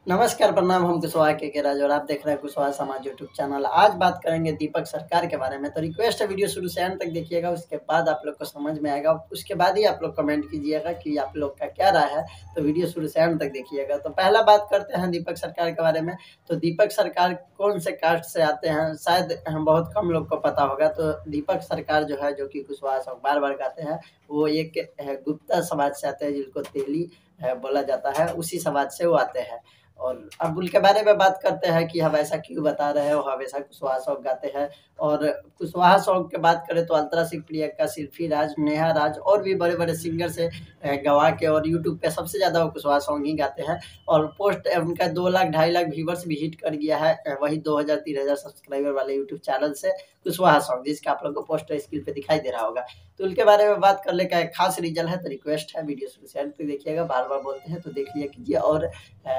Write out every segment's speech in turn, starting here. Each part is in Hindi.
नमस्कार, प्रणाम। हम कुशवाहा के राज और आप देख रहे हैं कुशवाहा समाज यूट्यूब चैनल। आज बात करेंगे दीपक सरकार के बारे में। तो रिक्वेस्ट है वीडियो शुरू से एंड तक देखिएगा, उसके बाद आप लोग को समझ में आएगा। उसके बाद ही आप लोग कमेंट कीजिएगा कि आप लोग का क्या राय है। तो वीडियो शुरू से एंड तक देखिएगा। तो पहला बात करते हैं दीपक सरकार के बारे में। तो दीपक सरकार कौन से कास्ट से आते हैं, शायद बहुत कम लोग को पता होगा। तो दीपक सरकार जो है, जो कि कुशवाहा सॉन्ग बार बार गाते हैं, वो एक गुप्ता समाज से आते हैं, जिनको तेली बोला जाता है, उसी समाज से वो आते हैं। और अब उनके बारे में बात करते हैं कि हम ऐसा क्यों बता रहे हैं, वो हमेशा कुशवाहा सॉन्ग गाते हैं। और कुशवाहा सॉन्ग की बात करें तो अल्तरा सिंह, प्रियंका, शिल्पी राज, नेहा राज और भी बड़े बड़े सिंगर से गवा के, और यूट्यूब पे सबसे ज़्यादा वो कुशवाहा सॉन्ग ही गाते हैं। और पोस्ट उनका 2 लाख 2.5 लाख व्यूवर्स भी हिट कर गया है, वही 2000-3000 सब्सक्राइबर वाले यूट्यूब चैनल से कुशवाहा सॉन्ग, जिसका आप लोग को पोस्टर स्क्रीन पे दिखाई दे रहा होगा। तो उनके बारे में बात करने का एक खास रीजन है। तो रिक्वेस्ट है वीडियो शुरू से अंत तक देखिएगा, बार बार बोलते हैं तो देख लिया कीजिए। और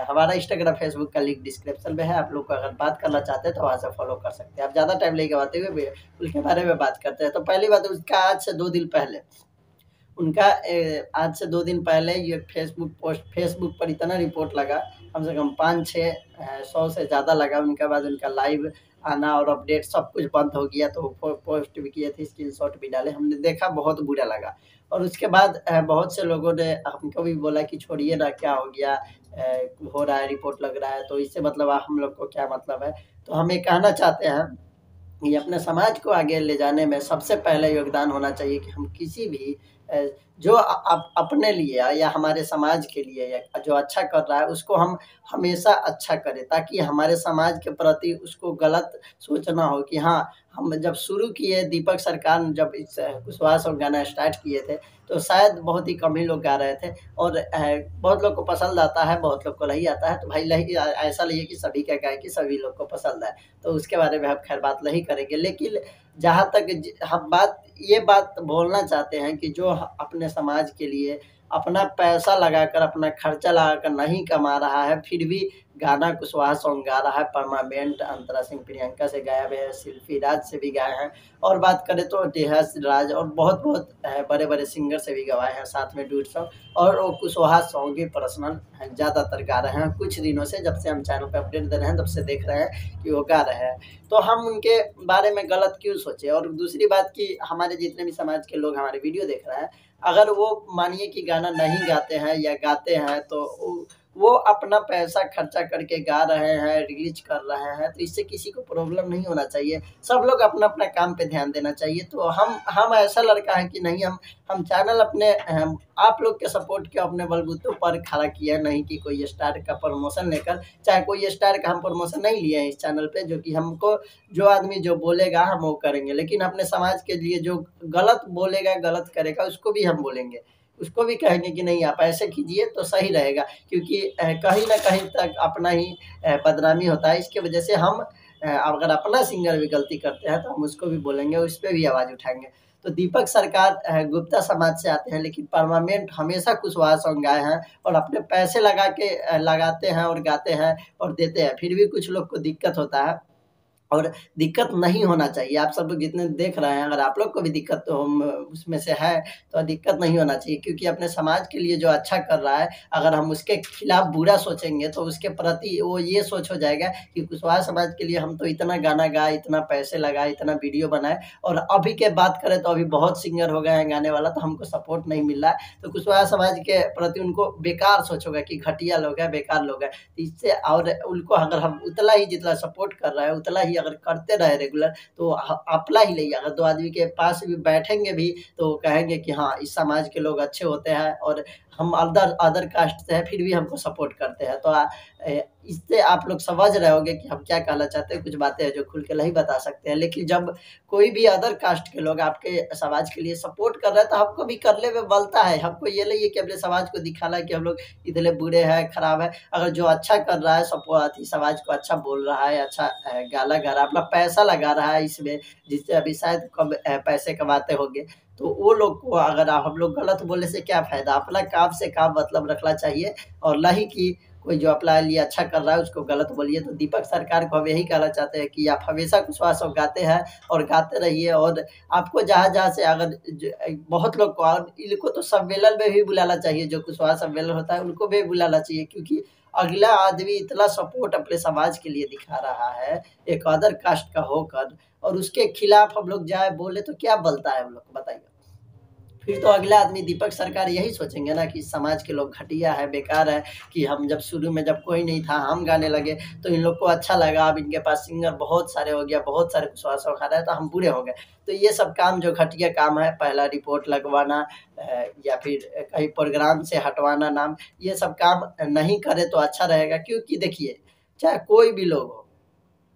हमारा इंस्टाग्राम, फेसबुक का लिंक डिस्क्रिप्शन में है। आप लोग को अगर बात करना चाहते हैं तो वहाँ से फॉलो कर सकते हैं। आप ज़्यादा टाइम नहीं गवाते हुए उनके बारे में बात करते हैं। तो पहली बात, उसका आज से 2 दिन पहले उनका आज से 2 दिन पहले ये फेसबुक पर इतना रिपोर्ट लगा, कम से कम 500-600 से ज़्यादा लगा। उनके बाद उनका लाइव आना और अपडेट सब कुछ बंद हो गया। तो पोस्ट भी किए थे, स्क्रीनशॉट भी डाले, हमने देखा, बहुत बुरा लगा। और उसके बाद बहुत से लोगों ने हमको भी बोला कि छोड़िए ना, क्या हो गया, हो रहा है, रिपोर्ट लग रहा है, तो इससे मतलब हम लोग को क्या मतलब है। तो हम ये कहना चाहते हैं, ये अपने समाज को आगे ले जाने में सबसे पहले योगदान होना चाहिए कि हम किसी भी जो अपने लिए या हमारे समाज के लिए या जो अच्छा कर रहा है, उसको हम हमेशा अच्छा करें, ताकि हमारे समाज के प्रति उसको गलत सोच ना हो। कि हाँ, हम जब शुरू किए, दीपक सरकार ने जब इस कुशवाहा सॉन्ग गाना स्टार्ट किए थे, तो शायद बहुत ही कम ही लोग गा रहे थे। और बहुत लोग को पसंद आता है, बहुत लोग को नहीं आता है। तो भाई नहीं, ऐसा नहीं है कि सभी का गायकी सभी लोग को पसंद है, तो उसके बारे में हम खैर बात नहीं करेंगे। लेकिन जहाँ तक हम ये बात बोलना चाहते हैं कि जो अपने समाज के लिए अपना पैसा लगाकर, अपना खर्चा लगाकर नहीं कमा रहा है, फिर भी गाना कुशवाहा सॉन्ग गा रहा है परमानेंट, अंतरा सिंह, प्रियंका से गाया हुआ है, शिल्पी राज से भी गाए हैं। और बात करें तो नेहा राज और बहुत बड़े बड़े सिंगर से भी गवाए हैं साथ में डुएट सॉन्ग। और वो कुशवाहा सॉन्ग ही पर्सनल ज़्यादातर गा रहे हैं कुछ दिनों से, जब से हम चैनल पे अपडेट दे रहे हैं तब से देख रहे हैं कि वो गा रहे हैं। तो हम उनके बारे में गलत क्यों सोचें। और दूसरी बात कि हमारे जितने भी समाज के लोग हमारे वीडियो देख रहे हैं, अगर वो मानिए कि गाना नहीं गाते हैं या गाते हैं, तो वो अपना पैसा खर्चा करके गा रहे हैं, रिलीज कर रहे हैं, तो इससे किसी को प्रॉब्लम नहीं होना चाहिए। सब लोग अपना अपना काम पे ध्यान देना चाहिए। तो हम ऐसा लड़का है कि नहीं, हम चैनल अपने आप लोग के सपोर्ट के अपने बलबूतों पर खड़ा किया, नहीं कि कोई स्टार का प्रमोशन लेकर। चाहे कोई स्टार का हम प्रमोशन नहीं लिए हैं इस चैनल पे, जो कि हमको जो आदमी जो बोलेगा हम वो करेंगे, लेकिन अपने समाज के लिए जो गलत बोलेगा, गलत करेगा, उसको भी हम बोलेंगे, उसको भी कहेंगे कि नहीं, आप ऐसे कीजिए तो सही रहेगा। क्योंकि कहीं न कहीं तक अपना ही बदनामी होता है। इसकी वजह से हम अगर अपना सिंगर भी गलती करते हैं तो हम उसको भी बोलेंगे, उस पे भी आवाज़ उठाएँगे। तो दीपक सरकार गुप्ता समाज से आते हैं, लेकिन परमानेंट हमेशा कुशवाहा सॉन्ग गाए हैं और अपने पैसे लगा के लगाते हैं और गाते हैं और देते हैं। फिर भी कुछ लोग को दिक्कत होता है, और दिक्कत नहीं होना चाहिए। आप सब लोग जितने देख रहे हैं, अगर आप लोग को भी दिक्कत तो हम उसमें से है, तो दिक्कत नहीं होना चाहिए। क्योंकि अपने समाज के लिए जो अच्छा कर रहा है, अगर हम उसके खिलाफ बुरा सोचेंगे तो उसके प्रति वो ये सोच हो जाएगा कि कुशवाहा समाज के लिए हम तो इतना गाना गाए, इतना पैसे लगाए, इतना वीडियो बनाए, और अभी के बात करें तो अभी बहुत सिंगर हो गए हैं गाने वाला, तो हमको सपोर्ट नहीं मिल रहा है। तो कुशवाहा समाज के प्रति उनको बेकार सोच होगा कि घटिया लोग हैं, बेकार लोग हैं। इससे और उनको अगर हम उतना ही जितना सपोर्ट कर रहा है, उतना ही अगर करते रहे रेगुलर, तो अपना ही नहीं, अगर 2 आदमी के पास भी बैठेंगे भी तो कहेंगे कि हाँ, इस समाज के लोग अच्छे होते हैं, और हम अदर कास्ट से हैं फिर भी हमको सपोर्ट करते हैं। तो इससे आप लोग समझ रहे होंगे कि हम क्या कहना चाहते हैं। कुछ बातें हैं जो खुल के नहीं बता सकते हैं, लेकिन जब कोई भी अदर कास्ट के लोग आपके समाज के लिए सपोर्ट कर रहे हैं, तो हमको भी करने में बनता है। हमको ये नहीं है कि अपने समाज को दिखाना है कि हम लोग इतने बुरे हैं, खराब है। अगर जो अच्छा कर रहा है, समाज को अच्छा बोल रहा है, अच्छा गाना गा रहा है, अपना पैसा लगा रहा है इसमें, जिससे अभी शायद कम पैसे कमाते होंगे, तो वो लोग को अगर हम लोग गलत बोलने से क्या फ़ायदा। अपना काम से काम मतलब रखना चाहिए, और नहीं कि कोई जो अपना लिए अच्छा कर रहा है उसको गलत बोलिए। तो दीपक सरकार को हम यही कहना चाहते हैं कि आप हमेशा कुशवाहा सॉन्ग गाते हैं और गाते रहिए। और आपको जहाँ-जहाँ से अगर बहुत लोग को, और इनको तो सम्मेलन में भी बुलाना चाहिए, जो कुशवाहा सम्मेलन होता है उनको भी बुलाना चाहिए। क्योंकि अगला आदमी इतना सपोर्ट अपने समाज के लिए दिखा रहा है, एक अदर कास्ट का होकर, और उसके खिलाफ हम लोग जाए बोले तो क्या बोलता है हम लोग को, बताइए। फिर तो अगला आदमी दीपक सरकार यही सोचेंगे ना कि समाज के लोग घटिया है, बेकार है, कि हम जब शुरू में जब कोई नहीं था हम गाने लगे तो इन लोग को अच्छा लगा, अब इनके पास सिंगर बहुत सारे हो गया, बहुत सारे विश्वास खा रहा है, तो हम बुरे हो गए। तो ये सब काम जो घटिया काम है, पहला रिपोर्ट लगवाना या फिर कहीं प्रोग्राम से हटवाना नाम, ये सब काम नहीं करे तो अच्छा रहेगा। क्योंकि देखिए, चाहे कोई भी लोग हो,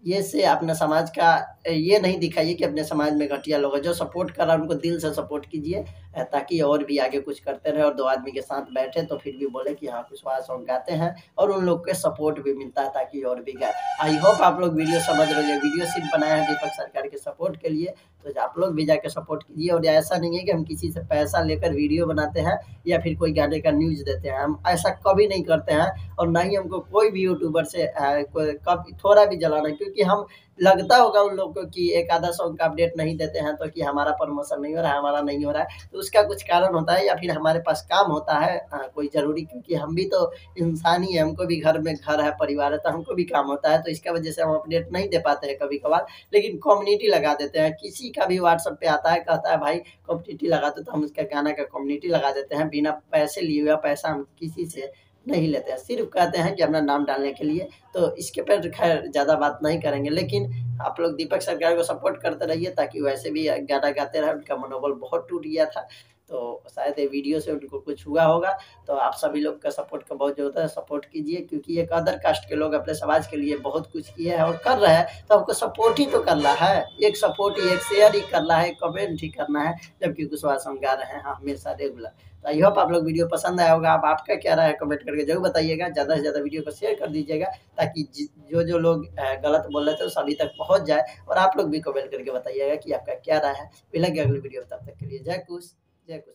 ये से अपने समाज का ये नहीं दिखाइए कि अपने समाज में घटिया लोग हैं। जो सपोर्ट कर रहा है उनको दिल से सपोर्ट कीजिए, ताकि और भी आगे कुछ करते रहे और 2 आदमी के साथ बैठे तो फिर भी बोले कि हाँ, कुशवाहा सॉन्ग गाते हैं, और उन लोग के सपोर्ट भी मिलता है ताकि और भी गाए। आई होप आप लोग वीडियो समझ रहे होंगे। वीडियो सिर्फ बनाया है दीपक सरकार के सपोर्ट के लिए, तो आप लोग भी जाके सपोर्ट कीजिए। और ऐसा नहीं है कि हम किसी से पैसा लेकर वीडियो बनाते हैं या फिर कोई गाने का न्यूज़ देते हैं, हम ऐसा कभी नहीं करते हैं। और ना ही हमको कोई भी यूट्यूबर से कभी थोड़ा भी जलाना, क्योंकि हम लगता होगा उन लोगों को कि एक आधा सॉन्ग का अपडेट नहीं देते हैं तो कि हमारा प्रमोशन नहीं हो रहा है, हमारा नहीं हो रहा है, तो उसका कुछ कारण होता है या फिर हमारे पास काम होता है कोई ज़रूरी, क्योंकि हम भी तो इंसान ही हैं, हमको भी घर में घर है, परिवार है, तो हमको भी काम होता है, तो इसका वजह से हम अपडेट नहीं दे पाते हैं कभी-कभार। लेकिन कम्युनिटी लगा देते हैं, किसी का भी व्हाट्सएप पे आता है, कहता है भाई कम्युनिटी लगा दो, तो हम उसका गाना का कम्युनिटी लगा देते हैं, बिना पैसे लिए हुए। पैसा हम किसी से नहीं लेते हैं, सिर्फ कहते हैं कि अपना नाम डालने के लिए। तो इसके पर खैर ज़्यादा बात नहीं करेंगे, लेकिन आप लोग दीपक सरकार को सपोर्ट करते रहिए, ताकि वैसे भी गाना गाते रहे। उनका मनोबल बहुत टूट गया था, तो शायद ये वीडियो से उनको कुछ हुआ होगा। तो आप सभी लोग का सपोर्ट का बहुत ज़रूरत है, सपोर्ट कीजिए, क्योंकि एक अदर कास्ट के लोग अपने समाज के लिए बहुत कुछ किए हैं और कर रहे हैं, तो हमको सपोर्ट ही तो करना है। एक सपोर्ट ही, एक शेयर ही करना है, कमेंट ही करना है, जबकि कुशवाहा सॉन्ग गा रहे हैं हमेशा रेगुलर। तो आई होप आप लोग वीडियो पसंद आया होगा। अब आपका क्या राय है कमेंट करके जरूर बताइएगा। ज़्यादा से ज़्यादा वीडियो को शेयर कर दीजिएगा, ताकि जो लोग गलत बोल रहे थे वो सभी तक पहुँच जाए। और आप लोग भी कमेंट करके बताइएगा कि आपका क्या राय है। मिलेंगे अगली वीडियो, तब तक के लिए जय कुश, जय कुश।